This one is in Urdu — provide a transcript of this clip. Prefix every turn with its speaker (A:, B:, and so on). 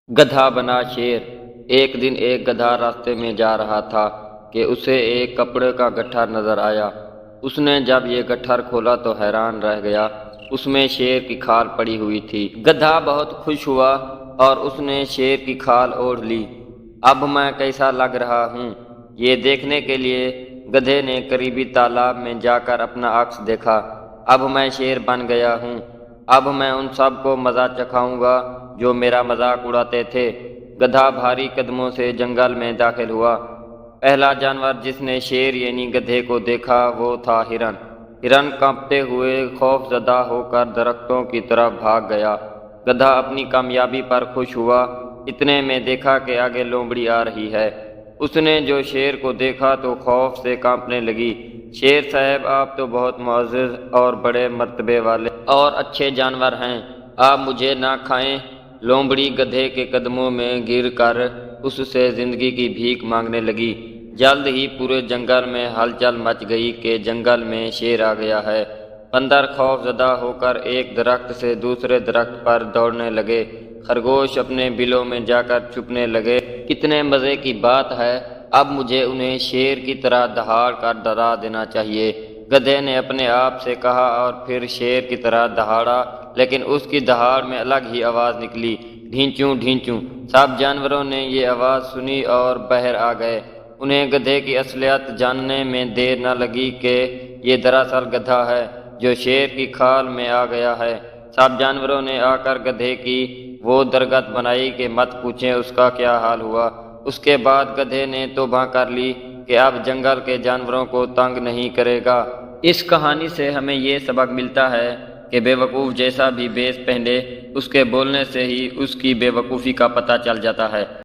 A: گدھا بنا شیر۔ ایک دن ایک گدھا راستے میں جا رہا تھا کہ اسے ایک کپڑے کا گٹھر نظر آیا۔ اس نے جب یہ گٹھر کھولا تو حیران رہ گیا، اس میں شیر کی کھال پڑی ہوئی تھی۔ گدھا بہت خوش ہوا اور اس نے شیر کی کھال اوڑھ لی۔ اب میں کیسا لگ رہا ہوں، یہ دیکھنے کے لیے گدھے نے قریبی تالاب میں جا کر اپنا عکس دیکھا۔ اب میں شیر بن گیا ہوں، اب میں ان سب کو مزہ چکھاؤں گا جو میرا مذاق اڑاتے تھے۔ گدھا بھاری قدموں سے جنگل میں داخل ہوا۔ پہلا جانور جس نے شیر یعنی گدھے کو دیکھا وہ تھا ہرن۔ ہرن کانپتے ہوئے خوف زدہ ہو کر درختوں کی طرف بھاگ گیا۔ گدھا اپنی کامیابی پر خوش ہوا، اتنے میں دیکھا کہ آگے لومڑی آ رہی ہے۔ اس نے جو شیر کو دیکھا تو خوف سے کانپنے لگی۔ شیر صاحب، آپ تو بہت معزز اور بڑے مرتبے والے اور اچھے جانور ہیں، آپ مجھے نہ کھائیں۔ لومڑی گدھے کے قدموں میں گر کر اس سے زندگی کی بھیک مانگنے لگی۔ جلد ہی پورے جنگل میں ہلچل مچ گئی کہ جنگل میں شیر آ گیا ہے۔ بندر خوف زدہ ہو کر ایک درخت سے دوسرے درخت پر دوڑنے لگے۔ خرگوش اپنے بلوں میں جا کر چھپنے لگے۔ کتنے مزے کی بات ہے، اب مجھے انہیں شیر کی طرح دہاڑ کر ڈرا دینا چاہیے۔ گدھے نے اپنے آپ سے کہا اور پھر شیر کی طرح دہاڑا، لیکن اس کی دہاڑ میں الگ ہی آواز نکلی، ڈھینچوں ڈھینچوں۔ سب جانوروں نے یہ آواز سنی اور باہر آ گئے۔ انہیں گدھے کی اصلیت جاننے میں دیر نہ لگی کہ یہ دراصل گدھا ہے جو شیر کی کھال میں آ گیا ہے۔ سب جانوروں نے آ کر گدھے کی وہ درگت بنائی کہ مت پوچھیں اس کا کیا حال ہوا۔ اس کے بعد گدھے نے توبہ کر لی کہ اب جنگل کے جانوروں کو تنگ نہیں کرے گا۔ اس کہانی سے ہمیں یہ سبق ملتا ہے کہ بے وقوف جیسا بھی بیس پہنے، اس کے بولنے سے ہی اس کی بے وقوفی کا پتہ چل جاتا ہے۔